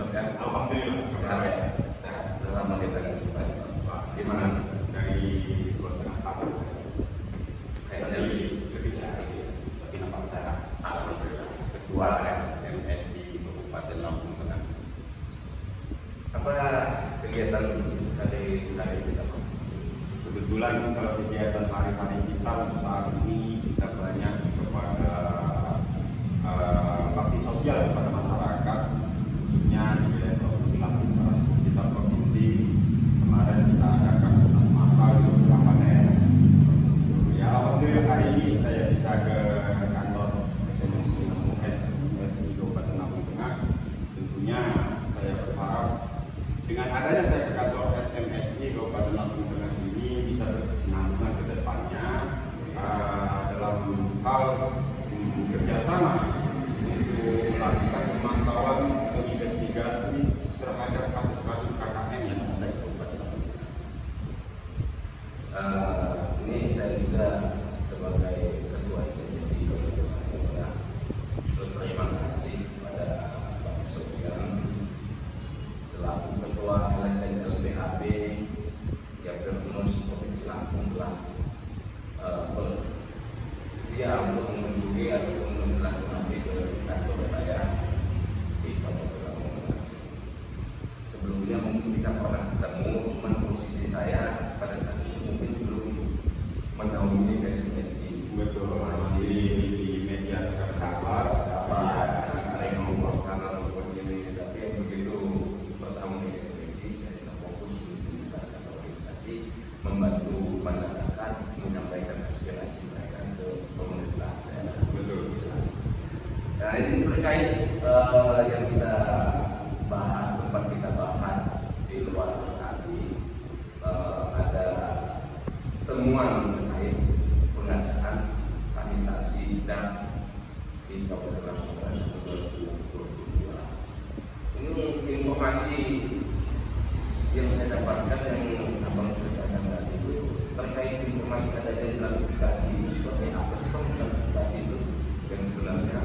mengucapkan Alhamdulillah sehat ya, sehat. Lama kita jumpa. Gimana? Dari 2,5 tahun. Kayaknya lebih ya, tapi nampak sehat. alhamdulillah. Ketua SMS di Kabupaten Lampung Tengah. Apa kegiatan hari kita? Kebetulan kalau kegiatan hari-hari kita untuk saat ini kita banyak kepada bakti sosial kepada masyarakat, khususnya di wilayah Provinsi Lampung Tengah. Kita provinsi kemarin kita adakan sunat masal di beberapa daerah. Ya alhamdulillah hari ini saya bisa ke kantor SMSI Kabupaten Lampung Tengah. Tentunya saya berharap dengan adanya saya ke kantor SMSI Kabupaten Lampung Tengah ini bisa berkesinambungan ke depannya dalam hal kerjasama untuk melakukan pemantauan dan investigasi terhadap kasus-kasus KKN yang ada di Kabupaten Lampung Tengah. Ini saya juga sebagai ketua SMSI Kabupaten Lampung Tengah berterima kasih kepada Pak Sofian selaku ketua LSM LPHB yang terpilih Provinsi Lampung telah bersedia untuk mengunjungi ataupun bersilaturahmi ke kantor saya di Kabupaten Lampung Tengah. Sebelumnya mungkin kita pernah ketemu, cuman posisi saya pada saat itu mungkin belum menaungi SMSI. Betul, masih di media kabar, masih sering ngomong sana ataupun ini, tapi yang begitu bertemu di SMSI, saya sudah fokus untuk membesarkan organisasi, membantu masyarakat menyampaikan aspirasi mereka ke pemerintah daerah. betul. Nah ini terkait yang kita bahas, sempat kita bahas di luar tadi, ada temuan terkait pengadaan sanitasi dan di Kabupaten Lampung Tengah 2022. Ini informasi yang saya dapatkan yang abang ceritakan tadi itu terkait informasi adanya gratifikasi itu seperti apa sih Bang gratifikasi itu yang sebenarnya?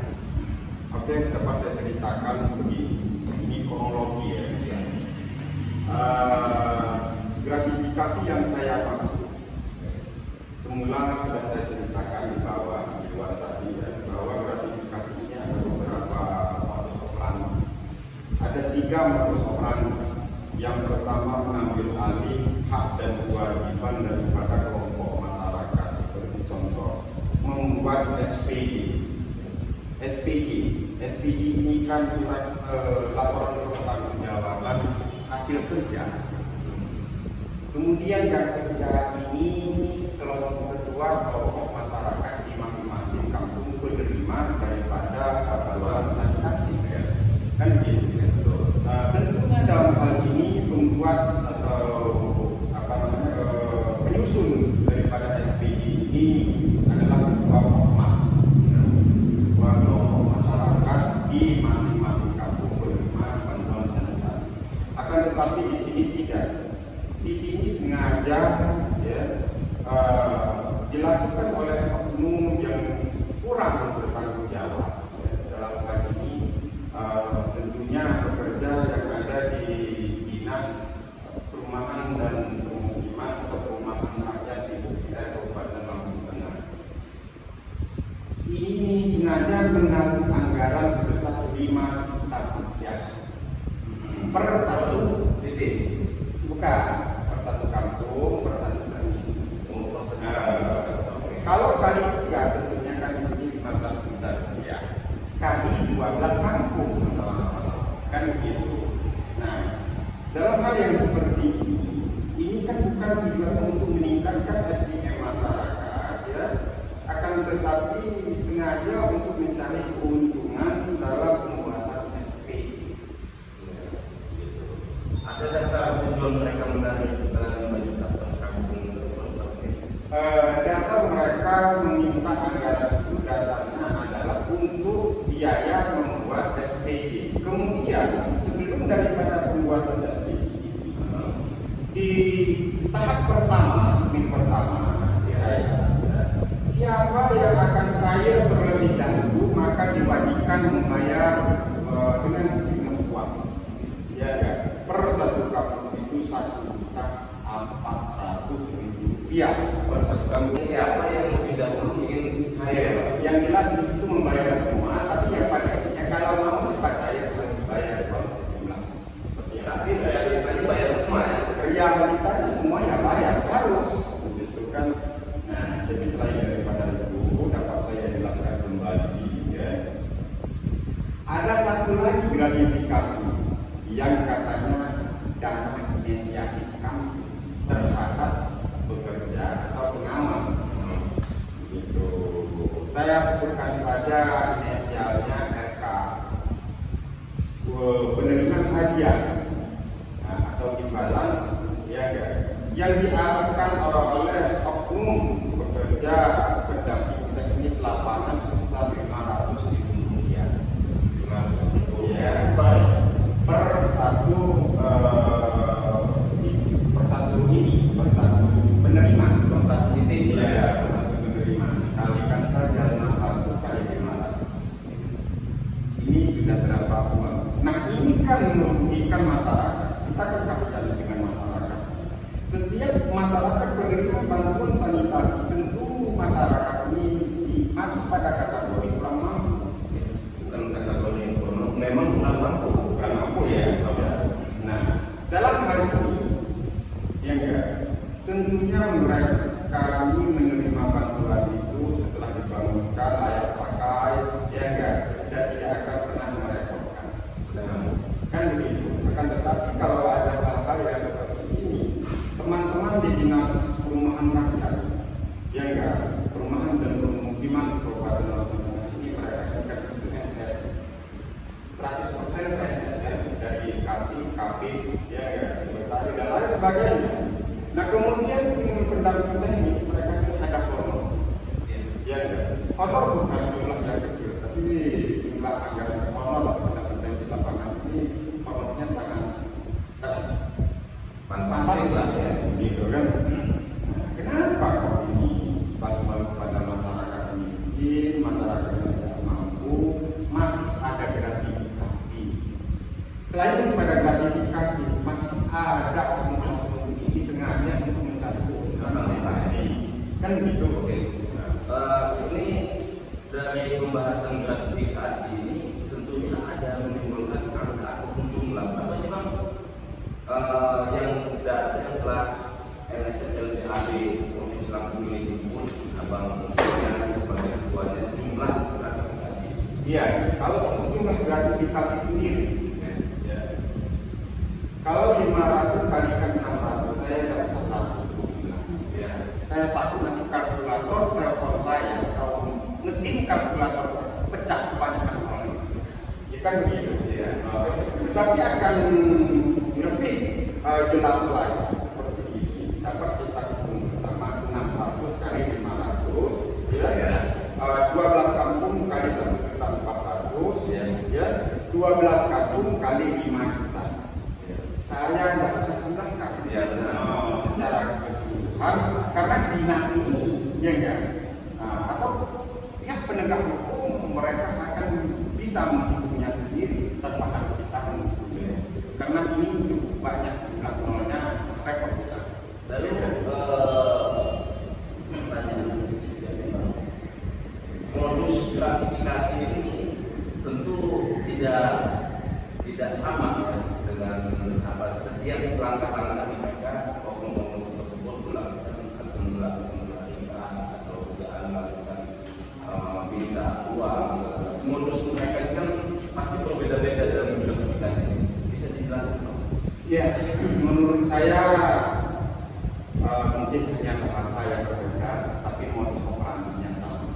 Oke, dapat saya ceritakan begini. Ini kronologi ya. Gratifikasi yang saya maksud, semula sudah saya ceritakan di bawah di luar tadi ya, bahwa gratifikasi ini ada beberapa modus operandi. Ada 3 modus operandi. Yang pertama mengambil alih hak dan kewajiban daripada kelompok masyarakat, seperti contoh membuat SPG ini kan surat laporan pertanggungjawaban hasil kerja. Kemudian yang kerja ini kelompok ketua kelompok masyarakat di masing-masing kampung penerima daripada bantuan sanitasi, kan begitu ya. Tentunya dalam hal ini pembuat atau penyusun daripada SPG ini adalah ketua ormas, ketua kelompok masyarakat di masing-masing kampung penerima bantuan sanitasi. Akan tetapi di sini tidak. Di sini sengaja ya, dilakukan oleh oknum yang kurang bertanggung jawab. Ya. Dalam hal ini tentunya pekerja yang ada di dinas perumahan dan pemukiman atau perumahan rakyat di Kabupaten Lampung Tengah. Ini sengaja menaruh anggaran sebesar 5 juta rupiah per satu titik, bukan per satu kampung, per satu termin. Kalau kali 3 tentunya kan di sini 15 juta rupiah. Kali 12 kampung, kan begitu. Nah, dalam hal yang seperti ini kan bukan tujuan untuk meningkatkan SDM masyarakat, ya, akan tetapi sengaja untuk mencari keuntungan dalam pembuatan SPG. Ada dasar tujuan mereka menarik 5 juta per kampung dasar mereka meminta anggaran itu dasarnya adalah untuk biaya membuat SPG. Kemudian sebelum daripada pembuatan SPG ini, di tahap pertama, siapa yang akan cair terlebih dahulu maka diwajibkan membayar dengan sejumlah uang. Iya. Persatu kampung siapa yang lebih dahulu ingin saya ya Pak? Yang jelas di situ membayar semua, tapi yang pada intinya kalau mau cepat cair harus dibayar uang sejumlah seperti yang Tapi realitanya bayar semua ya. realitanya semua ya bayar harus, begitu kan. Nah, jadi selain daripada itu dapat saya jelaskan kembali ya. Ada satu lagi gratifikasi yang katanya dana inisiatif kami terhadap bekerja atau pengawas. Gitu. Saya sebutkan saja inisialnya RK. Penerimaan hadiah atau imbalan ya yang diarahkan oleh oknum pekerja pendamping teknis lapangan sebesar 500.000 rupiah. Ya, per satu penerima, Per satu titik ya, per satu penerima. Kalikan saja 600 kali 500. Ini sudah berapa uang? Nah, ini kan merugikan masyarakat. Kita kan kasihan dengan masyarakat. Setiap masyarakat penerima bantuan sanitasi, tentu masyarakat ini masuk pada kategori kurang mampu. Bukan kategori ekonomi, memang kurang mampu. Kurang mampu ya. Nah, dalam hal ini, ya enggak, tentunya mereka ini menerima bantuan itu setelah dibangunkan layak pakai, ya enggak, dan tidak akan pernah merepotkan. Kan begitu. Akan tetapi kalau ada hal-hal yang seperti ini, teman-teman di dinas perumahan rakyat, ya enggak, perumahan dan pemukiman Kabupaten Lampung ini mereka kan PNS 100% PNS ya, dari kasih, KB, ya enggak, sekretaris dan lain sebagainya. Nah kemudian pendamping teknis mereka ini ada honor, ya enggak, honor bukan jumlah yang kecil, tapi jumlah anggaran honor pendamping teknis lapangan ini honornya sangat Fantastis lah ya. gitu kan. Nah, kenapa kok ini bantuan kepada masyarakat miskin, masyarakat yang tidak mampu, masih ada gratifikasi. Selain daripada gratifikasi, masih ada oknum-oknum ini sengaja untuk mencari keuntungan pribadi. Kan begitu. Oke. Ini dari pembahasan gratifikasi ini tentunya ada menimbulkan angka ataupun jumlah. Apa sih Bang? Yang telah LSM LPAD Provinsi Lampung miliki pun Abang yang sebagai ketuanya jumlah gratifikasi. Iya, kalau untuk jumlah gratifikasi sendiri, ya. Kalau 500 kalikan 600, saya tidak usah takut. Ya. Saya takut nanti kalkulator telepon saya atau mesin kalkulator pecah kebanyakan uang. Ya kan begitu. Ya. Tetapi akan lebih jelas lagi seperti ini. Dapat kita hitung bersama 600 kali 500, ya. 12 kampung kali 1.400.000, ya. 12 kampung kali 5 juta. Ya. Saya tidak usah gunakan Ya, benar. secara keseluruhan karena dinas ini ya enggak atau pihak penegak hukum mereka akan bisa menghitungnya sendiri tanpa harus kita menghitung. Ya. Karena ini cukup banyak jumlah nolnya, repot kita. Lalu pertanyaan juga nih Bang. Modus gratifikasi ini tentu tidak sama ya, dengan apa setiap langkah-langkah mereka oknum-oknum tersebut melakukan pernikahan atau dugaan melakukan minta uang. Modus mereka ini kan pasti berbeda-beda dalam gratifikasi ini. Bisa dijelaskan Bang? Ya, menurut saya mungkin hanya bahasa yang berbeda, tapi modus operandinya sama.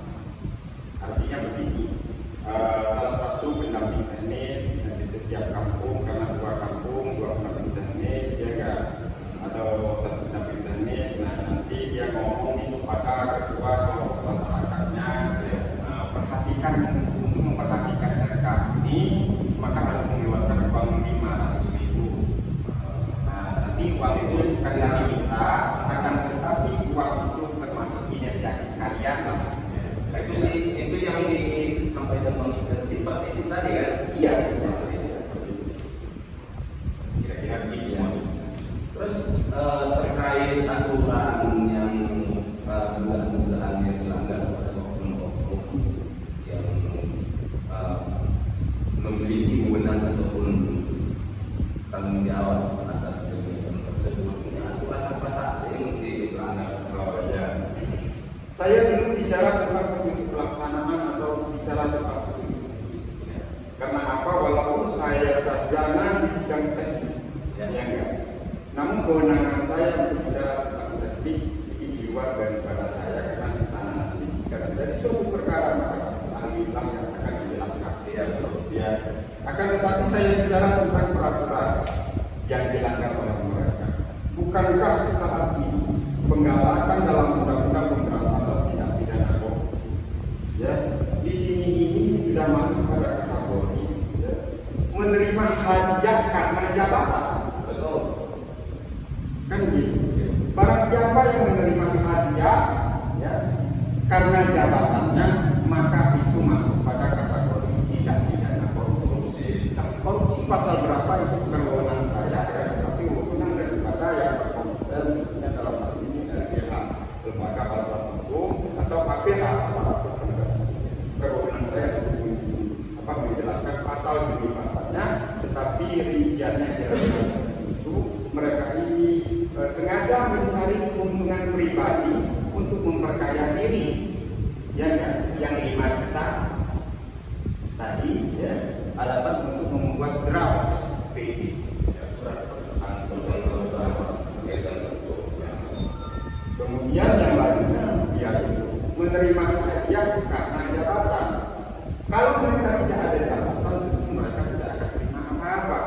Artinya begini, salah satu pendamping teknis di setiap kampung, karena 2 kampung, 2 pendamping teknis, ya kan, atau 1 pendamping teknis. Nah nanti dia ngomong kepada ketua kelompok masyarakatnya, perhatikan untuk memperhatikan RK ini, maka harus mengeluarkan uang 500.000. Tapi uang itu bukan dari kita, akan tetapi uang itu termasuk inisiatif kalian lah. Itu sih itu yang disampaikan Bang Sudarti Pak itu tadi kan? Iya. Kira-kira begitu. Terus terkait aturan yang memiliki wewenang ataupun tanggung jawab atas kegiatan tersebut. Aturan apa saja yang dilanggar? Oh ya, saya belum bicara tentang petunjuk pelaksanaan atau bicara tentang petunjuk teknis. Karena apa? Walaupun saya sarjana di bidang teknik, ya enggak. Namun kewenangan saya untuk bicara tentang teknik ini di luar daripada saya, karena di sana nanti jika terjadi suatu perkara maka saksi ahlilah yang akan menjelaskan. Ya, Ya. Akan tetapi saya bicara tentang peraturan yang dilanggar oleh mereka. Bukankah saat ini penggalakan dalam undang-undang pemberantasan tindak pidana korupsi, ya, di sini ini sudah masuk pada kategori ya, menerima hadiah karena jabatan. betul. Kan gitu. Barang siapa yang menerima hadiah ya, karena jabatannya, maka itu masuk pada kategori tindak pidana korupsi. Korupsi pasal berapa itu bukan wewenang saya, ya, tapi wewenang daripada yang berkompeten, tentunya dalam hal ini LBH, Lembaga Bantuan Hukum, atau KPH, aparatur penegak hukum. Wewenang saya untuk menjelaskan pasal demi pasalnya, tetapi rinciannya kira-kira itu mereka ini sengaja mencari keuntungan pribadi untuk memperkaya diri, ya kan? Yang 5 juta tadi, ya, alasan untuk membuat draft SPP, ya, surat kemudian yang lainnya yaitu menerima hadiah karena jabatan. Kalau mereka tidak ada jabatan, tentu mereka tidak akan terima apa-apa.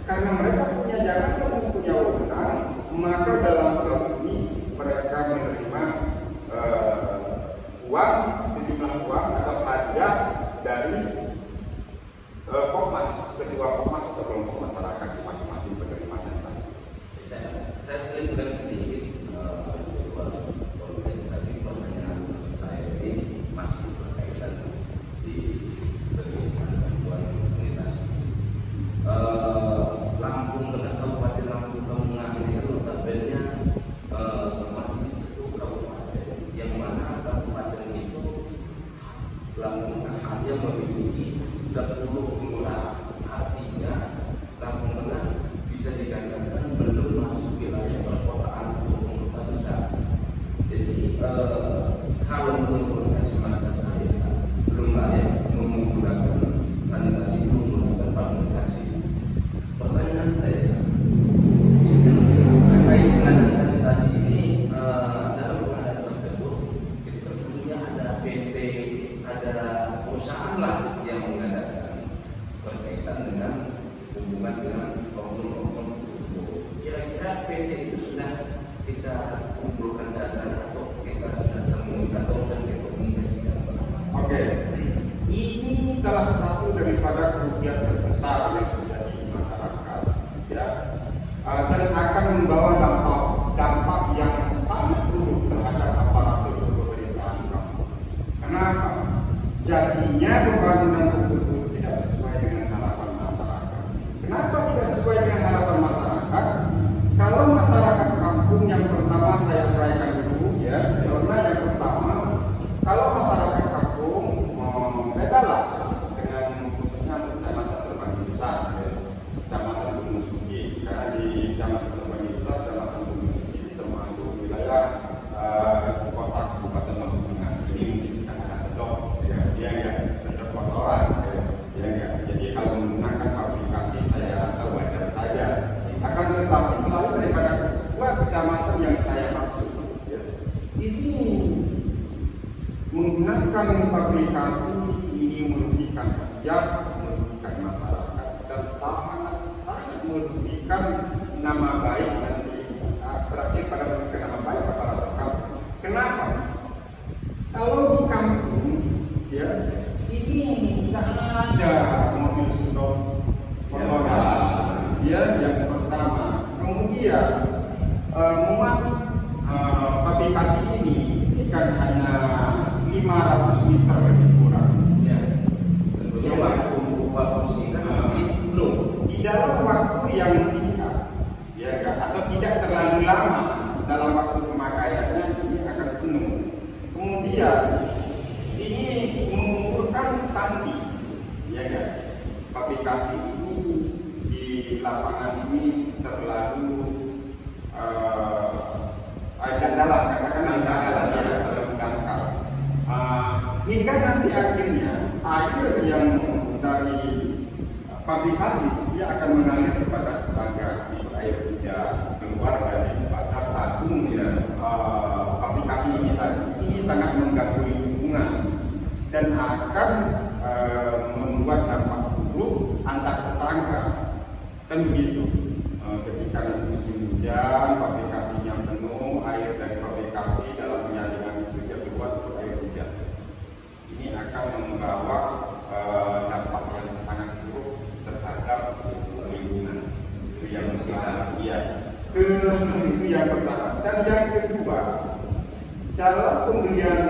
Karena mereka punya jabatan dan punya wewenang, maka dalam hal ini mereka menerima uang, sejumlah uang atau hadiah dari Kopmas, ketua Kopmas atau kelompok masyarakat di masing-masing penerima sanitasi. Saya selipkan sedikit, tapi pertanyaan saya ini masih berkaitan di kegiatan bantuan sanitasi. Lampung Tengah, Kabupaten Lampung Tengah ini notabene masih satu kabupaten, yang mana kabupaten itu Lampung Tengah hanya memiliki 10 kelurahan. Artinya Lampung Tengah bisa dikatakan belum masuk wilayah perkotaan ataupun kota besar. Jadi kalau menurut kacamata saya belum layak menggunakan sanitasi, menggunakan komunikasi. Pertanyaan saya, terkait dengan sanitasi ini, dalam pengadaan tersebut itu tentunya ada PT, ada perusahaan lah yang mengadakan berkaitan dengan hubungan dengan oknum-oknum tersebut. Kira-kira PT itu sudah kita kumpulkan data atau kita sudah temui atau sudah kita komunikasikan? Oke, ini salah satu daripada kerugian terbesar yang terjadi di masyarakat, ya, dan akan membawa dampak yang sangat buruk terhadap aparatur pemerintahan kampung. Kenapa? Jadinya pembangunan tersebut tidak sesuai dengan harapan masyarakat. Kenapa tidak sesuai dengan harapan masyarakat? Kalau masyarakat kampung, yang pertama saya uraikan dulu, ya, karena yang pertama, kalau masyarakat kampung beda lah dengan khususnya kecamatan Terbanggi Besar, ya, kecamatan Gunung Sugi, karena di kecamatan Terbanggi Besar, kecamatan Gunung Sugi ini termasuk wilayah kota Kabupaten Lampung Tengah. Ini mungkin kita akan sedot, ya, sedot kotoran, ya. Jadi kalau menggunakan aplikasi saya rasa wajar saja. Akan tetapi selalu daripada dua kecamatan yang saya maksud, ya, ini menggunakan aplikasi ini merugikan rakyat, merugikan masyarakat, dan sangat merugikan nama baik nanti, berarti pada merugikan nama baik aparatur kampung. Kenapa? Kalau di kampung, ya, ini tidak ada mobil sedot kotoran, ya, yang pertama. Kemudian muat aplikasi ini kan hanya 500 liter lebih kurang, ya. Tentunya waktu singkat pasti penuh. Di dalam waktu yang singkat, ya, atau tidak terlalu lama dalam waktu pemakaiannya ini akan penuh. Kemudian ini mengumpulkan tangki, ya, publikasi ini di lapangan ini terlalu agak dalam, katakan agak dalam ya, terlalu dangkal. Hingga nanti akhirnya air yang dari publikasi dia akan mengalir kepada tetangga, itu air hujan keluar dari pada tabung ya. Publikasi ini tadi ini sangat mengganggu lingkungan dan akan membuat dampak buruk antar tetangga, kan begitu. Ketika nanti musim hujan, publikasinya penuh, air dari publikasi dalam penyaringan itu dia keluar ke air hujan. Ini akan membawa dampak yang sangat buruk terhadap lingkungan. Itu yang sekarang ya. Itu yang pertama. Dan yang kedua, dalam pembelian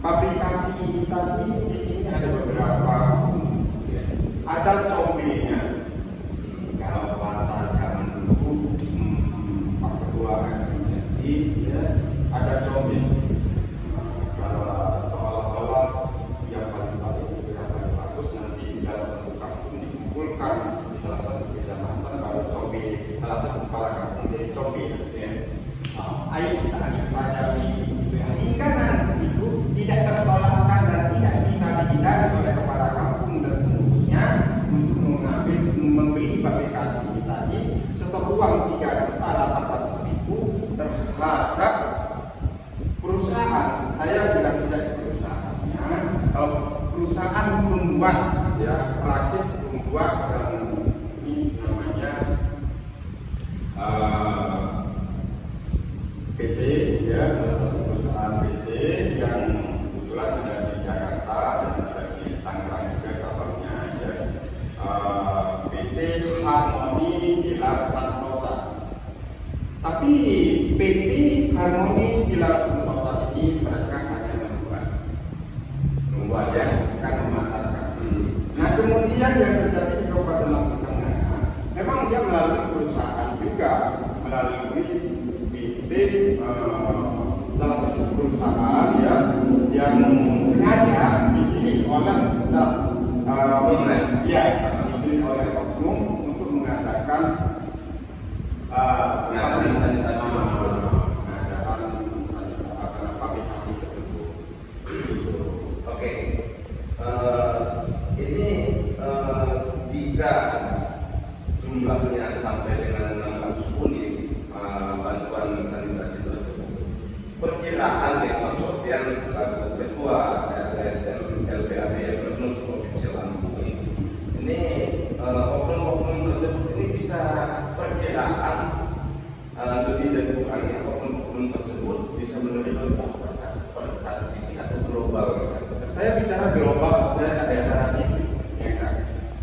publikasi ini tadi di sini ada beberapa, ada combenya. Kalau bahasa zaman dulu, Pak Ketua SMSI, ya, ada combe. Kalau seolah-olah yang paling itu yang paling bagus nanti di dalam satu kampung dikumpulkan di salah satu kecamatan baru combe, salah satu kepala kampung jadi combe. Ya. Ayo kita ajak saja hingga nanti itu tidak tertolakkan dan tidak bisa dihindari oleh kepala kampung dan pengurusnya untuk mengambil membeli publikasi ini tadi setor uang 3.800.000 terhadap perusahaan. Saya sudah cek perusahaannya, perusahaan membuat ya rakit membuat dan ini namanya PT ya, salah satu perusahaan PT yang kebetulan ada di Jakarta dan ada di Tangerang juga kabarnya ya. PT Harmoni Pilar Santosa. Tapi PT Harmoni Pilar Santosa ini mereka hanya membuat ya, bukan memasarkan. Nah kemudian yang terjadi di Kabupaten Lampung Tengah, memang dia melalui perusahaan juga, melalui PT salah satu perusahaan ya yang sengaja dipilih oleh dipilih oleh oknum untuk mengadakan sanitasi publikasi tersebut. Oke. Ini jika jumlahnya sampai dengan 600 unit bantuan sanitasi tersebut, perkiraan yang maksud yang selaku ketua LSM LPAD Ernus Provinsi Lampung ini oknum-oknum tersebut ini bisa perkiraan lebih dari kurangnya oknum-oknum tersebut bisa menerima berapa pada saat ini atau global? Saya bicara global, saya ada syarat ini. Ya, kan?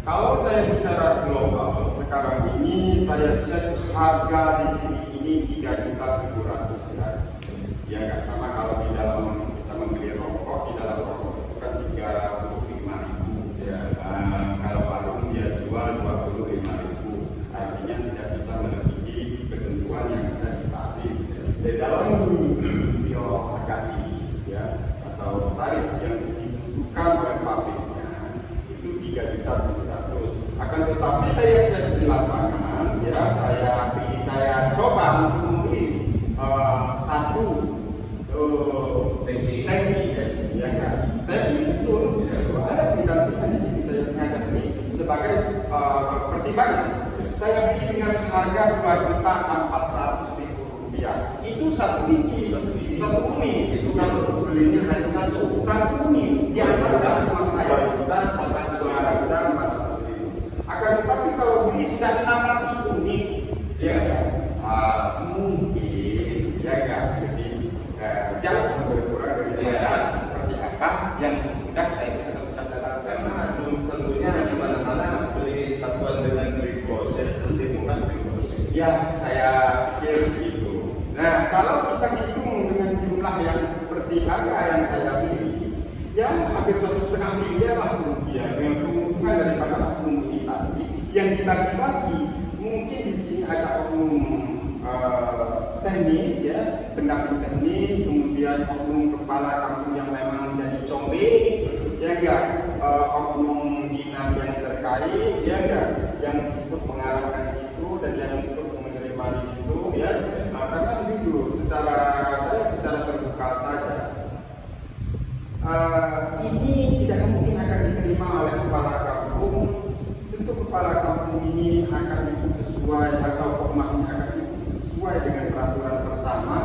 Kalau saya bicara global, sekarang ini saya cek harga di sini ini 3.700.000 ya. Ya nggak sama kalau di dalam kita membeli rokok, di dalam rokok itu kan 35.000 ya. Kalau warung dia jual 25.000, artinya tidak bisa melebihi ketentuan yang ada di tarif. Di dalam bio harga ini ya atau tarif yang ditentukan oleh pabriknya itu 3.700.000. Akan tetapi saya cek di lapangan ya, saya coba untuk membeli satu tangki ya kan. Saya beli betul ada aplikasinya di sini, saya sengaja beli sebagai pertimbangan. Saya beli dengan harga 2.400.000 rupiah. Itu satu biji, satu unit. Itu kalau belinya hanya satu unit di antara rumah saya. 2.400.000. Akan tetapi kalau beli sudah 600 unit, ya mungkin ya kan, jadi jauh berkurang dari seperti apa yang sudah saya lakukan. Karena tentunya di mana-mana beli satuan dengan beli grosir lebih murah beli grosir. Ya, saya pikir begitu. Nah, kalau kita hitung dengan jumlah yang seperti harga yang saya beli, ya hampir 1,5 miliar lah kerugian dengan keuntungan daripada oknum ini tadi yang dibagi-bagi. Mungkin di sini ada oknum teknis ya, pendamping teknis, kemudian oknum kepala kampung yang memang menjadi combe, ya enggak, oknum dinas yang terkait terkait, ya enggak, yang disebut mengarahkan di situ dan yang ikut menerima di situ, ya. Nah, karena jujur, secara terbuka saja, ini tidak mungkin akan diterima oleh kepala kampung. Tentu kepala kampung ini akan ikut sesuai atau ormasnya akan ikut sesuai dengan peraturan pertama.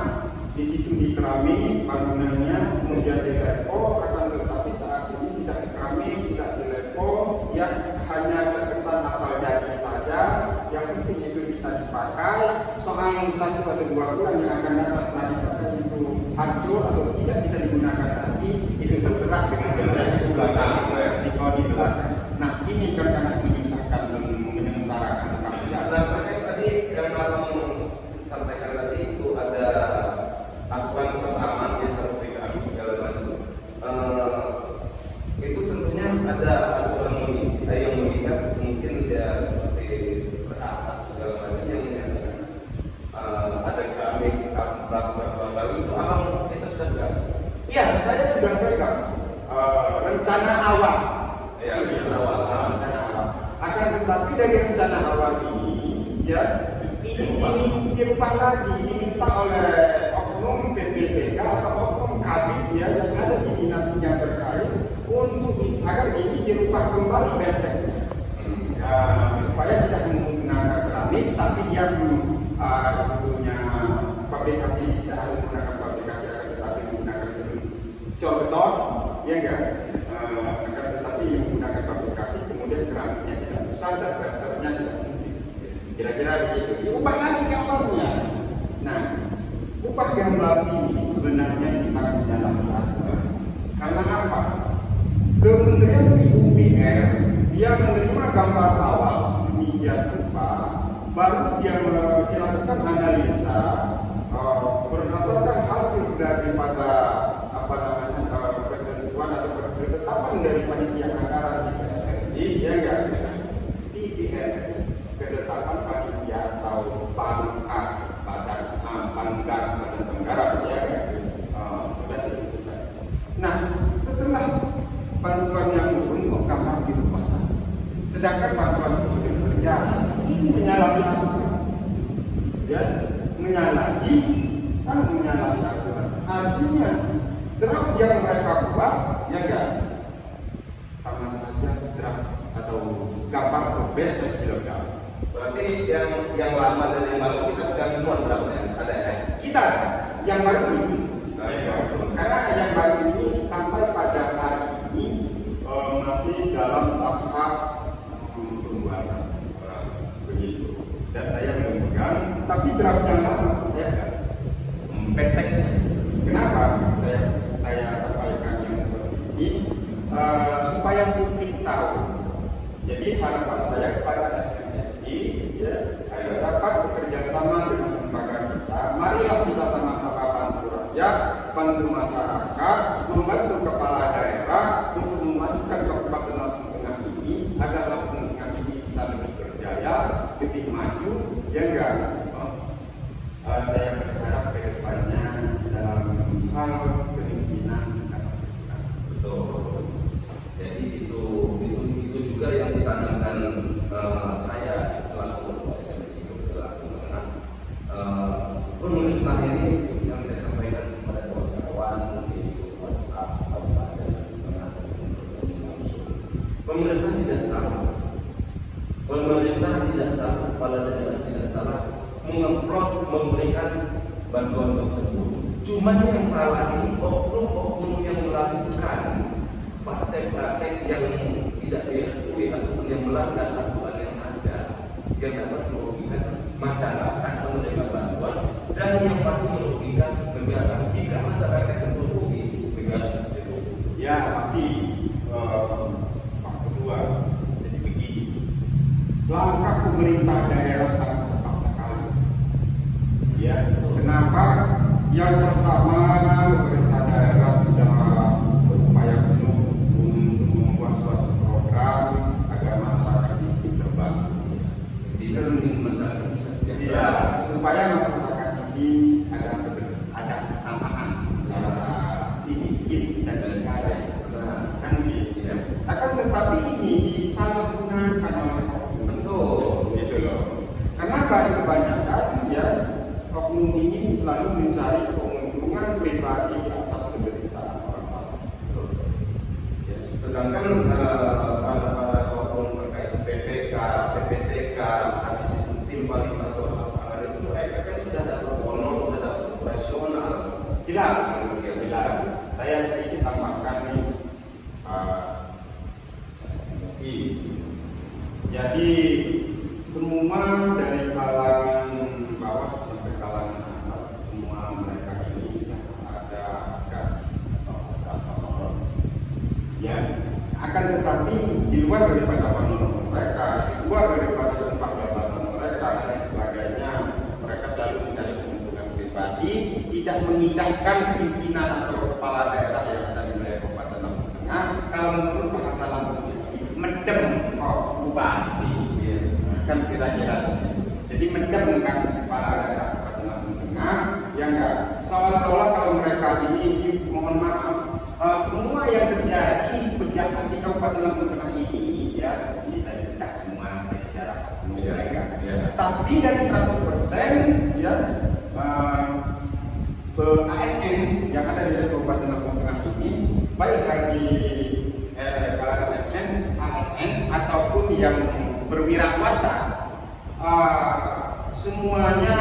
Di situ dikerami bangunannya, kemudian dilepo, akan tetapi saat ini tidak dikerami, tidak dilepo, ya hanya terkesan asal jadi saja. Yang penting itu bisa dipakai. Soal 1 atau 2 bulan yang akan datang setelah dipakai itu hancur atau tidak bisa digunakan nanti, itu terserah dengan resiko belakang, resiko di belakang. Nah, ini kan sangat menyusahkan dan menyengsarakan rakyat. Nah, terkait tadi yang Abang sampaikan tadi itu ada aturan pertama yang harus dikami segala macam. Itu tentunya ada aturan yang mengikat, mungkin ya seperti berat segala macam yang menyatakan ada keramik plasma baru itu Abang kita sudah pegang. Iya, saya sudah pegang rencana awal. Ya, rencana awal. Akan tetapi dari rencana awal ini, ya ini dirubah lagi, diminta oleh oknum PPTK atau oknum kabit ya yang ada di dinasnya terkait untuk agar ini dirubah kembali besteknya, supaya tidak menggunakan keramik, tapi dia punya fabrikasi, tidak harus menggunakan fabrikasi, akan tetapi menggunakan cor-beton, ya enggak, akan tetapi menggunakan fabrikasi, kemudian keramiknya tidak besar dan plasternya tidak mungkin. Kira-kira begitu. Diubah lagi gambarnya. Nah, ubah gambar ini sebenarnya ini sangat menyalahi aturan. Karena apa? Kementerian PUPR dia menerima gambar awal sedemikian rupa, baru dia dilakukan analisa berdasarkan hasil daripada ketentuan atau ketetapan dari panitia anggaran di PNRI, ya enggak? Di PNRI ketetapan panitia atau badan anggaran, ya kan? Sudah disebutkan. Nah, setelah bantuan yang turun kok kamar dirubah, sedangkan bantuan itu sudah berjalan, ini menyalahi aturan, ya, sangat menyalahi aturan. Artinya draft yang mereka buat, ya kan, sama saja draft atau gambar atau bestek ilegal. Berarti yang lama dan yang baru kita pegang semua draftnya ada ya? Kita yang baru ini, karena yang baru ini sampai pada hari ini masih dalam tahap pembuatan, begitu. Dan saya memegang, tapi draft yang lama, ya kan, besteknya. Kenapa saya sampaikan yang seperti ini? Supaya publik tahu. Jadi harapan saya kepada SMSI, ya, agar dapat bekerja sama dengan lembaga kita. Marilah kita sama-sama bantu rakyat, bantu masyarakat, membantu kepala daerah untuk memajukan Kabupaten Lampung Tengah ini agar Lampung Tengah ini bisa lebih berjaya, lebih maju, ya enggak? Saya berharap ke depannya dalam hal kemiskinan akan berkurang. Betul. Jadi itu juga yang ditanamkan saya selaku ketua SMSI bergerak dengan pemerintah ini yang saya sampaikan kepada kawan-kawan di WhatsApp kabupaten dengan langsung. Pemerintah tidak salah. Pemerintah tidak salah, kepala daerah tidak salah mengemplot memberikan bantuan tersebut. Cuman yang salah ini oknum-oknum yang melakukan praktek-praktek yang tidak direstui ataupun yang melanggar aturan yang ada, yang dapat merugikan masyarakat menerima bantuan dan yang pasti merugikan negara. Jika masyarakat yang merugi, negara pasti rugi. Ya pasti. Pak Kedua, jadi begini, langkah pemerintah daerah sangat tepat sekali. Ya, kenapa? Yang pertama, pemerintah daerah sudah berupaya penuh untuk membuat suatu program agar masyarakat miskin terbantu. Tidak masyarakat bisa sejahtera. Ya, supaya masyarakat ini ada kesamaan antara si miskin dan si kaya. Kan begitu. Ya. Akan tetapi ini disalahgunakan kebanyakan ya oknum ini selalu mencari keuntungan pribadi atas penderitaan orang lain. Ya, sedangkan para oknum terkait PPK, PPTK, habis itu tim validator lapangan itu mereka kan sudah ada propono, sudah ada operasional. Jelas. Saya sedikit tambahkan nih, jadi semua dari kalangan bawah sampai kalangan atas, semua mereka ini sudah ada gaji atau ada honorer. Ya, akan tetapi di luar daripada honorer mereka, di luar daripada sumpah jabatan mereka dan sebagainya, mereka selalu mencari keuntungan pribadi, tidak mengindahkan pimpinan atau kepala daerah yang ada di wilayah Kabupaten Lampung Tengah. Kalau menurut bahasa Lampung ini, medem bupati, kan kira-kira. Jadi medem dengan kepala daerah Kabupaten Lampung Tengah, ya enggak. Seolah-olah kalau mereka ini mohon maaf, semua yang terjadi pejabat di Kabupaten Lampung Tengah ini, ya, ini saya tidak semua saya bicara mereka. Tapi dari 100%, ya. ASN yang ada di Kabupaten Lampung Tengah ini, baik dari kalangan ASN ataupun yang berwira swasta, semuanya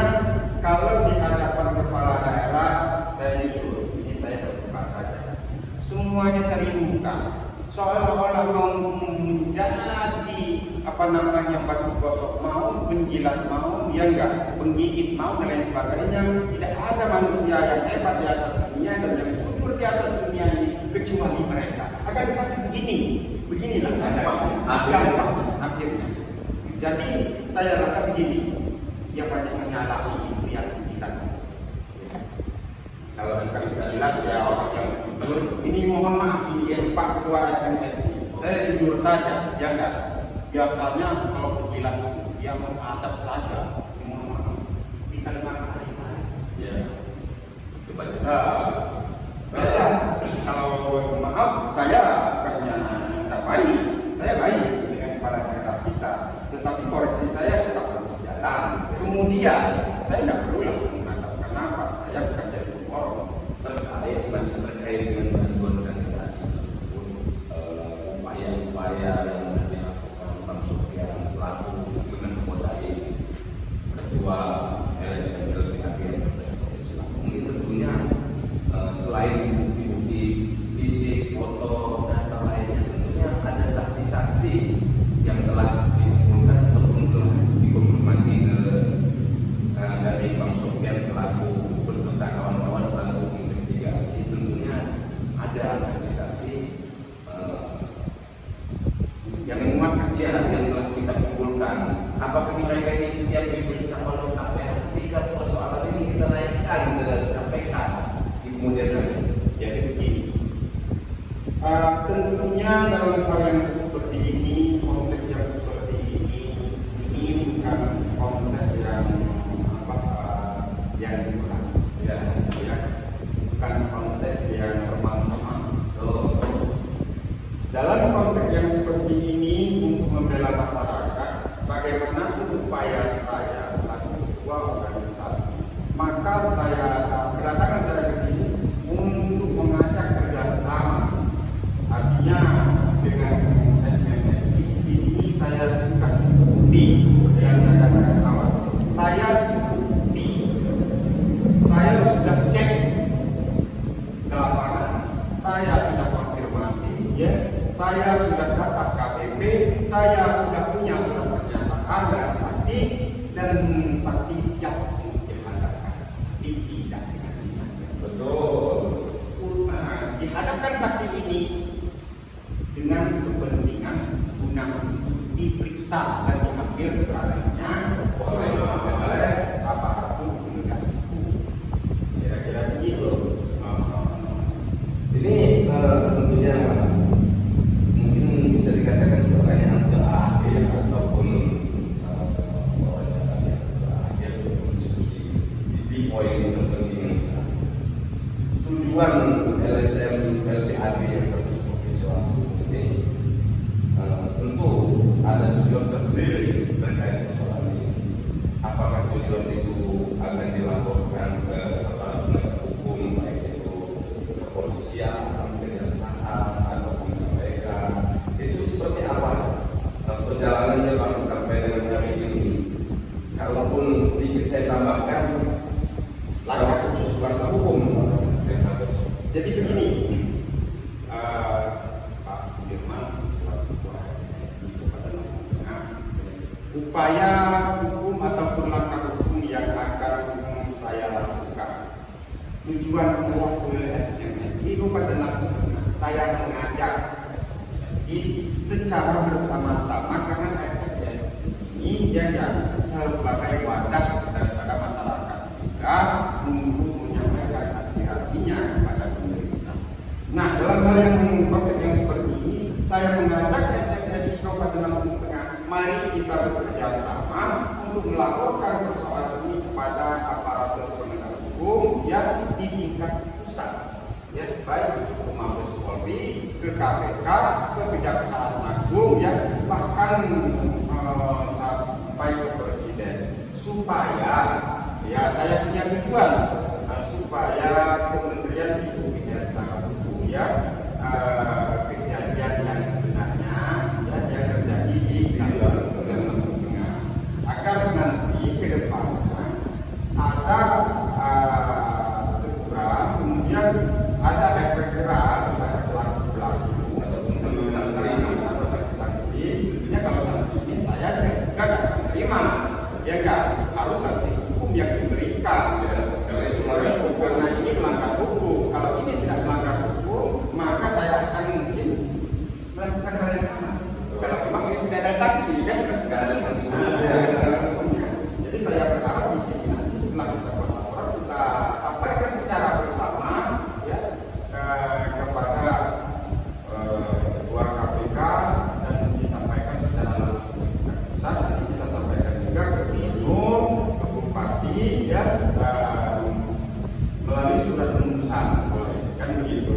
kalau di hadapan kepala daerah, saya jujur, ini saya terbuka saja, semuanya cari muka, seolah-olah mau menjadi batu gosok mau, penjilat mau, ya enggak, penggigit mau dan lain sebagainya. Tidak ada manusia yang hebat di atas dunia dan yang jujur di atas dunia ini kecuali mereka. Akan tetapi beginilah dampak akhirnya. Jadi saya rasa begini, yang banyak menyalahi itu yang kita. Kalau kita bisa jelas ya orang yang jujur, ini mohon maaf ini Pak Ketua SMS, saya jujur saja, ya enggak. Biasanya kalau penjilat itu dia menghadap saja, mohon maaf, bisa 5 kali saja. Ya, kalau maaf saya bukannya tidak baik, saya baik dengan kepala daerah kita, tetapi koreksi saya tetap harus jalan. Kemudian saya tidak perlu lah menghadap, kenapa? Saya bukan jadi pemborong. masih terkait dengan bantuan sanitasi tersebut, upaya-upaya yang dilakukan Bang Sofyan selaku dengan modal ketua LSM LPAD Provinsi Lampung ini tentunya selain bukti-bukti fisik, foto, data lainnya, tentunya ada saksi-saksi yang telah dikumpulkan ataupun telah dikonfirmasi dari Bang Sofyan selaku berserta kawan-kawan selaku investigasi. Tentunya ada saksi-saksi yang menguatkan yang telah kita kumpulkan. Apakah mereka ini siap diperiksa oleh KPK ketika persoalan ini kita naikkan ke KPK di kemudian hari? Jadi begini, tentunya dalam hal yang seperti ini, konteks yang seperti ini bukan konteks yang kurang, ya, bukan konteks yang normal. Dalam konteks yang seperti ini untuk membela masyarakat, bagaimana upaya saya selaku ketua organisasi, maka kedatangan saya ke sini untuk mengajak kerjasama. Artinya dengan SMSI di sini saya sudah cukup yang saya katakan awal. Saya cukup saya sudah cek ke lapangan, saya sudah konfirmasi, ya. Saya sudah dapat KTP, saya sudah punya surat pernyataan dari saksi, dan saksi siap untuk dihadapkan di tindak pidana. Betul. Dihadapkan saksi ini dengan kepentingan guna diperiksa dan diambil keterangannya oleh aparatur penegak hukum. Kira-kira begitu. Ini tentunya mungkin bisa dikatakan pertanyaan terakhir ataupun wawancara yang terakhir untuk diskusi di poin terpenting. Tujuan LSM LPAD yang terus Provinsi Lampung ini tentu ada tujuan tersendiri terkait persoalan ini. apakah tujuan itu akan dilaporkan ke aparat penegak hukum, baik itu kepolisian, kejaksaan ataupun KPK, itu seperti apa perjalanannya Pak sampai dengan hari ini? Kalaupun sedikit saya tambahkan, langkah hukum. Jadi begini, Pak Firman selaku Ketua SNSI Kabupaten Lampung Tengah, upaya hukum ataupun langkah hukum yang akan saya lakukan, tujuan saya ke SNSI Kabupaten Lampung Tengah, saya mengajak SNSI secara bersama-sama karena SNSI ini yang sebagai wadah daripada masyarakat juga untuk menyampaikan aspirasinya kepada pemerintah. Nah, dalam hal yang konteks yang seperti ini, saya mengajak SNSI Kabupaten Lampung Tengah, mari kita bekerja sama untuk melaporkan persoalan ini kepada aparatur penegak hukum yang di tingkat pusat, ya, baik itu ke Mabes Polri, ke KPK, ke Kejaksaan Agung, ya, bahkan sampai ke Presiden, supaya ya saya punya tujuan supaya Kementerian Bidang Hukum ya kejadian yang sebenarnya ya yang terjadi di Kabupaten Lampung Tengah agar nanti ke depannya ada teguran, kemudian ada efek jerah kepada pelaku-pelaku Ataupun sanksi-sanksi. atau sanksi-sanksi. Tentunya kalau sanksi ini saya juga akan terima, ya enggak harus sanksi hukum yang diberikan. Ya, karena itu melanggar hukum. Karena ini melanggar hukum. Kalau ini tidak melanggar hukum, maka saya akan mungkin melakukan hal yang sama. Kalau memang ini tidak ada sanksi, kan? Nggak ada sanksi. Jadi saya berharap di sini nanti setelah kita berlaporan kita sampaikan secara bersama ya kepada Ketua KPK dan disampaikan secara langsung ke pusat. Nanti kita sampaikan juga ke Gubernur, ke Bupati ya melalui surat tembusan, kan begitu.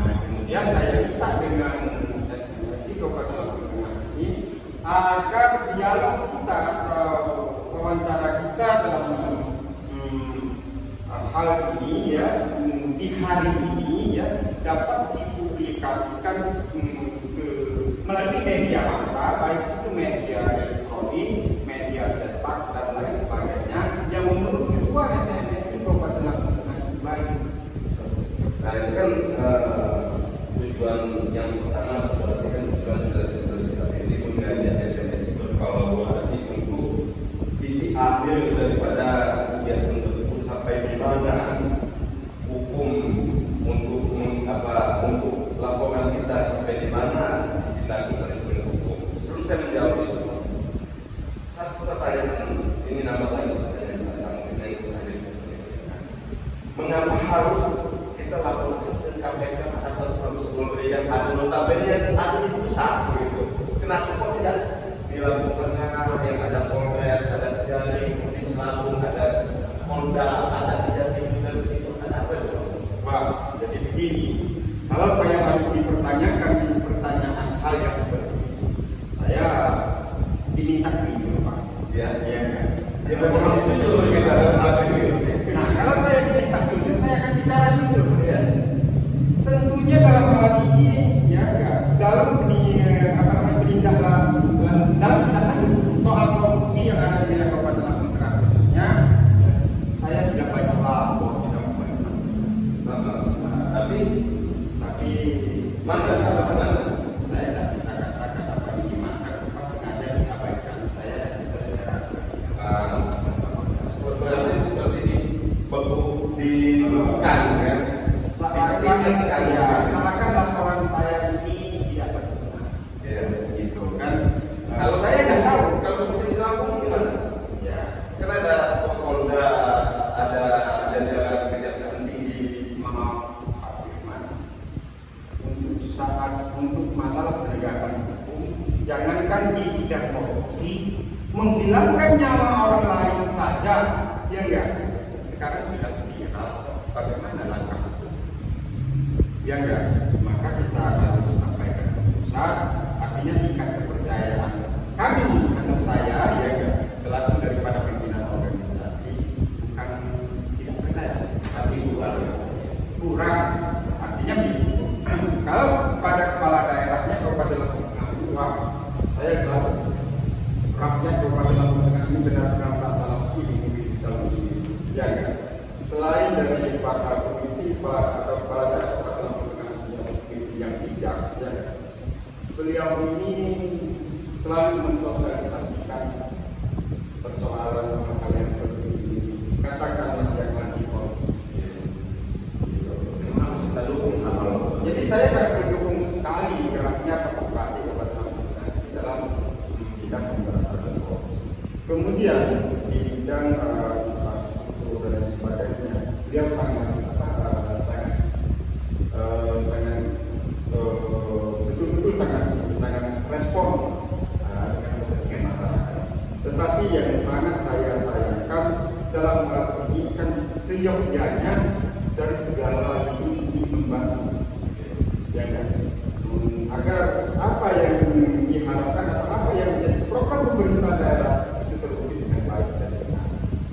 Nah, kemudian saya minta dengan SNSI Kabupaten Lampung Tengah ini agar dialog kita atau wawancara kita dalam hal ini ya di hari ini ya dapat dipublikasikan melalui media massa, baik itu media elektronik, media cetak dan lain sebagainya yang menurut Ketua SNSI Kabupaten Lampung Tengah baik. Nah itu kan tujuan yang pertama berarti kan tujuan dari sebenarnya ini mengajak SNSI berkolaborasi untuk titik akhir daripada kegiatan tersebut sampai di mana hukum untuk laporan kita sampai di mana ditindaki oleh penegak hukum. Sebelum saya menjawab itu, satu pertanyaan ini nambah lagi pertanyaan saya mengenai pertanyaan. Mengapa harus kita laporkan ke KPK atau Mabes Polri yang ada notabene ada di pusat begitu? Kenapa kok tidak di Lampung Tengah yang ada Polres, ada Kejari, kemudian Selangor, ada Polda, ada Kejati dan begitu? Kenapa itu? Wah, jadi begini. Kalau saya harus dipertanyakan di pertanyaan hal yang seperti itu, saya diminta jujur, Pak. Ya, Ya, kan? ya memang harus jujur kita dalam ini. Nah, kalau saya diminta jujur, saya akan bicara jujur. Ya. Tentunya dalam hal ini, ya, kan? Dalam penindakan soal korupsi yang ada di wilayah Kabupaten Lampung Tengah khususnya, saya tidak banyak lapor, tidak banyak. Tapi Mana? saya tidak bisa katakan apa ini gimana, pas sengaja diabaikan, saya tidak bisa Berarti seperti dibuka ya. Seakan laporan saya ini tidak berguna. Ya. Gitu kan. Kalau saya nggak tahu, kalau Provinsi Lampung gimana? Ya, Kan ada Polda, ada jajaran Kejaksaan Tinggi. maaf Pak Firman, untuk masalah penegakan hukum, jangankan di bidang korupsi, menghilangkan nyawa orang lain saja, ya enggak? Sekarang sudah viral, bagaimana langkah hukum? Ya enggak? Maka kita harus sampaikan ke pusat, artinya tingkat kepercayaan kami atau saya, ya enggak, selaku daripada pimpinan rakyat Kabupaten Lampung Tengah ini benar-benar merasa ini di dalam ini, ya kan? Selain dari para komiti atau kepala daerah Kabupaten Lampung Tengah yang bijak, ya kan? Beliau ini selalu mensosialisasikan persoalan kalian seperti ini. Katakanlah jangan dikorupsi. Jadi saya sangat mendukung sekali geraknya Pak Bupati Kabupaten Lampung Tengah di dalam bidang pemberantasan korupsi. Kemudian di bidang infrastruktur dan sebagainya, beliau sangat betul-betul sangat respon dengan kepentingan masyarakat. Tetapi yang sangat saya sayangkan dalam hal ini kan seyogyanya dari segala itu membantu, ya kan? Agar apa yang diharapkan atau apa yang menjadi program pemerintah daerah itu terwujud dengan baik dan benar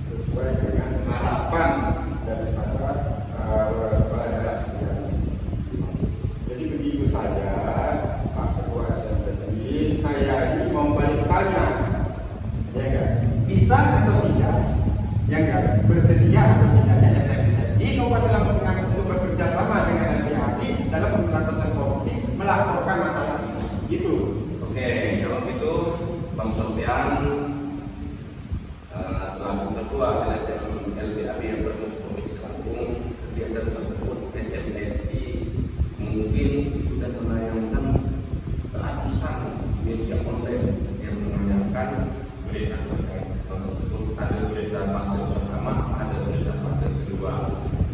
sesuai dengan harapan daripada kepala daerah. Jadi begitu saja Pak Ketua SMT ini, saya ini mau balik tanya, ya kan? Bisa atau tidak, ya kan? Bersedia atau tidaknya SMT di Kabupaten Lampung Tengah untuk bekerja sama dengan LPAP dalam pemberantasan korupsi melaporkan masalah ini, gitu. Oke, kalau gitu Bang Sofian selaku ketua LSM LPAP yang bermusuh Provinsi Lampung, kegiatan tersebut SMSI mungkin sudah menayangkan ratusan media online yang menayangkan berita terkait hal tersebut. Ada berita fase pertama, ada berita fase kedua.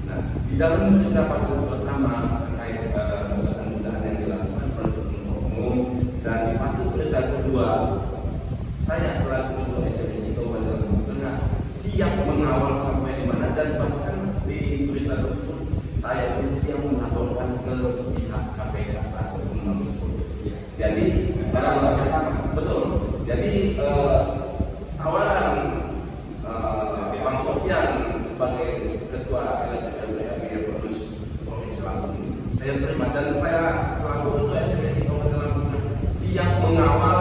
Nah, di dalam berita fase pertama terkait mudah-mudahan yang dilakukan oleh umum, dan di fase berita kedua, saya selaku ketua SMSI Kabupaten Lampung Tengah siap mengawal sampai di mana, dan bahkan di berita tersebut saya pun siap melaporkan ke pihak KPK atau Mabes Polri. Jadi cara bekerjasama betul. Jadi tawaran Bang Sofian sebagai ketua LSM LPAP Provinsi Lampung saya terima, dan saya selaku ketua SMSI Kabupaten Lampung siap mengawal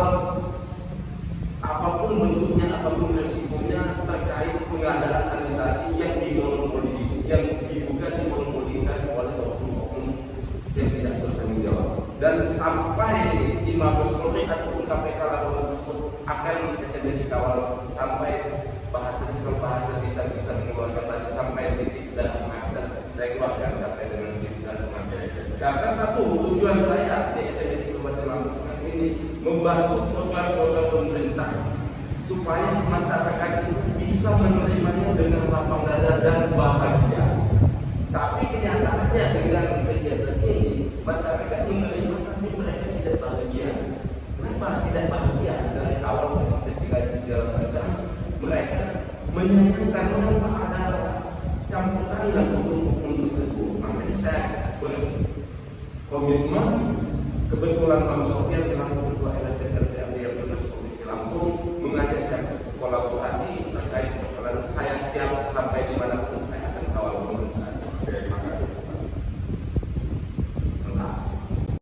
apapun bentuknya, apapun resikonya terkait pengadaan sanitasi yang dimonopoli, yang diduga dimonopolikan oleh oknum-oknum yang tidak bertanggung jawab. Dan sampai di Mabes Polri ataupun KPK laporan tersebut akan SMSI kawal sampai bahasa bisa mengeluarkan bahasa sampai titik dan pengajar. Saya keluarkan sampai dengan titik dan pengajar. Karena satu tujuan saya di SMSI Kabupaten Lampung Tengah ini membantu program-program pemerintah supaya masyarakat itu bisa menerimanya dengan lapang dada dan bahagia. Tapi kenyataannya dengan kegiatan ini masyarakat menerima tapi mereka tidak bahagia. Kenapa tidak bahagia? Dari awal saya investigasi segala macam, mereka menyayangkan mengapa ada campur tangan untuk tersebut. Makanya saya berkomitmen, kebetulan Bang Sofian selaku ketua LSM LPAP yang bermusuh Provinsi Lampung mengajak saya kolaborasi terkait persoalan. Saya siap sampai dimanapun